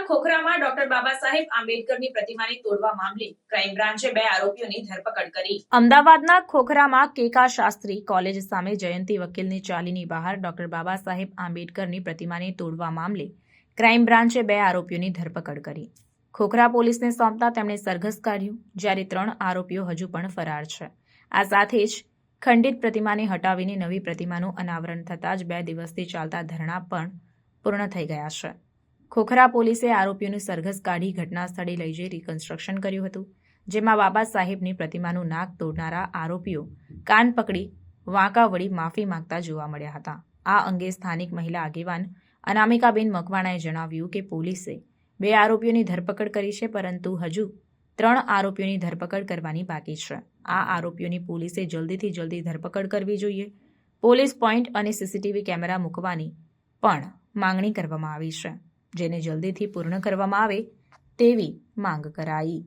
ખોખરામાં doctor Baba Saheb આંબેડકરની પ્રતિમાને તોડવા મામલે ક્રાઇમ બ્રાન્ચે 2 આરોપીઓની ધરપકડ કરી। અમદાવાદના ખોખરામાં કેકા શાસ્ત્રી કોલેજ સામે જયંતિ વકીલની ચાલીની બહાર ડોક્ટર બાબા સાહેબ આંબેડકરની પ્રતિમાને તોડવા મામલે ક્રાઇમ બ્રાન્ચે 2 આરોપીઓની ધરપકડ કરી। ખોખરા પોલીસને સોંપતા તેમણે સરઘસ કાઢ્યું, જ્યારે 3 આરોપીઓ હજુ પણ ફરાર છે। આ સાથે જ ખંડિત પ્રતિમાને હટાવીને નવી પ્રતિમાનું અનાવરણ થતાં જ 2 દિવસથી ચાલતા ધરણા પણ પૂર્ણ થઈ ગયા છે। ખોખરા પોલીસે આરોપીઓનું સરઘસ કાઢી ઘટના સ્થળે લઈ જઈ રિકન્સ્ટ્રક્શન કર્યું હતું, જેમાં બાબા સાહેબની પ્રતિમાનું નાક તોડનારા આરોપીઓ કાન પકડી વાંકા વળી માફી માંગતા જોવા મળ્યા હતા। આ અંગે સ્થાનિક મહિલા આગેવાન અનામિકાબેન મકવાણાએ જણાવ્યું કે પોલીસે 2 આરોપીઓની ધરપકડ કરી છે, પરંતુ હજુ 3 આરોપીઓની ધરપકડ કરવાની બાકી છે। આ આરોપીઓની પોલીસે જલ્દીથી જલ્દી ધરપકડ કરવી જોઈએ। પોલીસ પોઈન્ટ અને સીસીટીવી કેમેરા મૂકવાની પણ માંગણી કરવામાં આવી છે, જેને જલ્દીથી પૂર્ણ કરવામાં આવે તેવી માંગ કરાઈ।